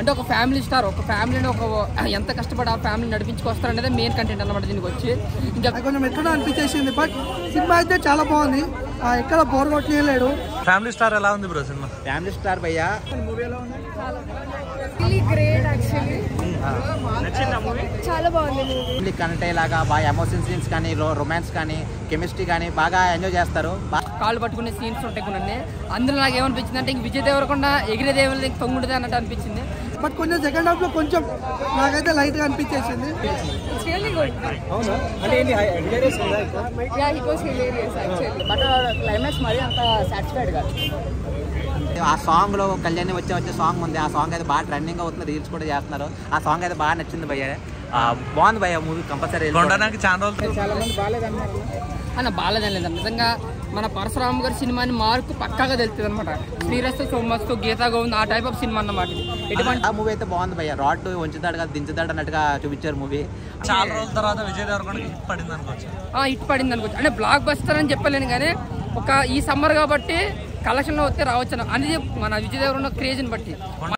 అంటే ఒక family star ఒక ఫ్యామిలీని ఒక ఎంత కష్టపడి ఆ ఫ్యామిలీ నడిపించుకొస్తారనేది మెయిన్ కంటెంట్ అన్నమాట దీనికి వచ్చి ఇంకా కొంచెం ఎక్కడ అనిపించేసింది. బట్ సినిమా అయితే చాలా బాగుంది, ఎక్కడ బోర్ కొట్టలేడు. ఫ్యామిలీ స్టార్ ఎలా ఉంది బ్రో సినిమా? ఫ్యామిలీ స్టార్ భయ్యా. మూవీ ఎలా ఉంది? Great actually. నచ్చిందా మూవీ? చాలా బాగుంది మూవీ. కనెక్ట్ అయ్యేలాగా బాగా ఎమోషన్ సీన్స్ కానీ రొమాన్స్ కానీ కెమిస్ట్రీ కానీ బాగా ఎంజాయ్ చేస్తారు. కాళ్ళు పట్టుకునే సీన్స్ ఉంటాయి కొన్ని. అందులో నాకు ఏమనిపించింది అంటే ఇంక విజయ్ దేవరకొండ ఎగిరేదేవులు తొంగుండదే అన్నట్టు అనిపించింది. బట్ కొంచెం సెకండ్ హాఫ్ లో కొంచెం నాకైతే లైట్ గా అనిపించేసింది. బట్ క్లైమాక్స్ మరి అంత సాటిస్ఫైడ్ కాదు. ఆ సాంగ్ లో కళ్యాణి వచ్చే సాంగ్ ఉంది. ఆ సాంగ్ అయితే బాగా ట్రెండింగ్ అవుతుంది, రీల్స్ కూడా చేస్తున్నారు. ఆ సాంగ్ అయితే బాగా నచ్చింది భయ్య. బాగుంది భయ్య మూవీ. కంపల్సరీ చాలా రోజులు చాలా మంది బాగాలేదన్నారు అన్న బాగాలేదని లేదు. నిజంగా మన పరశురామ్ గారి సినిమాని మార్కు పక్కాగా తెలుస్తుంది అనమాట. శ్రీరస్తు సోమస్తు గీతా గోవింద్ ఆ టైప్ ఆఫ్ సినిమా అన్నమాట. ఆ మూవీ అయితే బాగుంది భయ్య. రాడ్ వంచుతాడు కదా దించుతాడు అన్నట్టుగా చూపించారు మూవీ. చాలా రోజుల తర్వాత విజయ్ దేవరకొండ హిట్ పడింది అనుకోవచ్చు. హిట్ పడింది అనుకోవచ్చు. అంటే బ్లాక్ బస్టర్ అని చెప్పలేను కానీ ఒక ఈ సమ్మర్ కాబట్టి కలెక్షన్లో వస్తే రావచ్చు అనేది మన విజయ్ దేవరకొండ క్రేజ్ని బట్టి.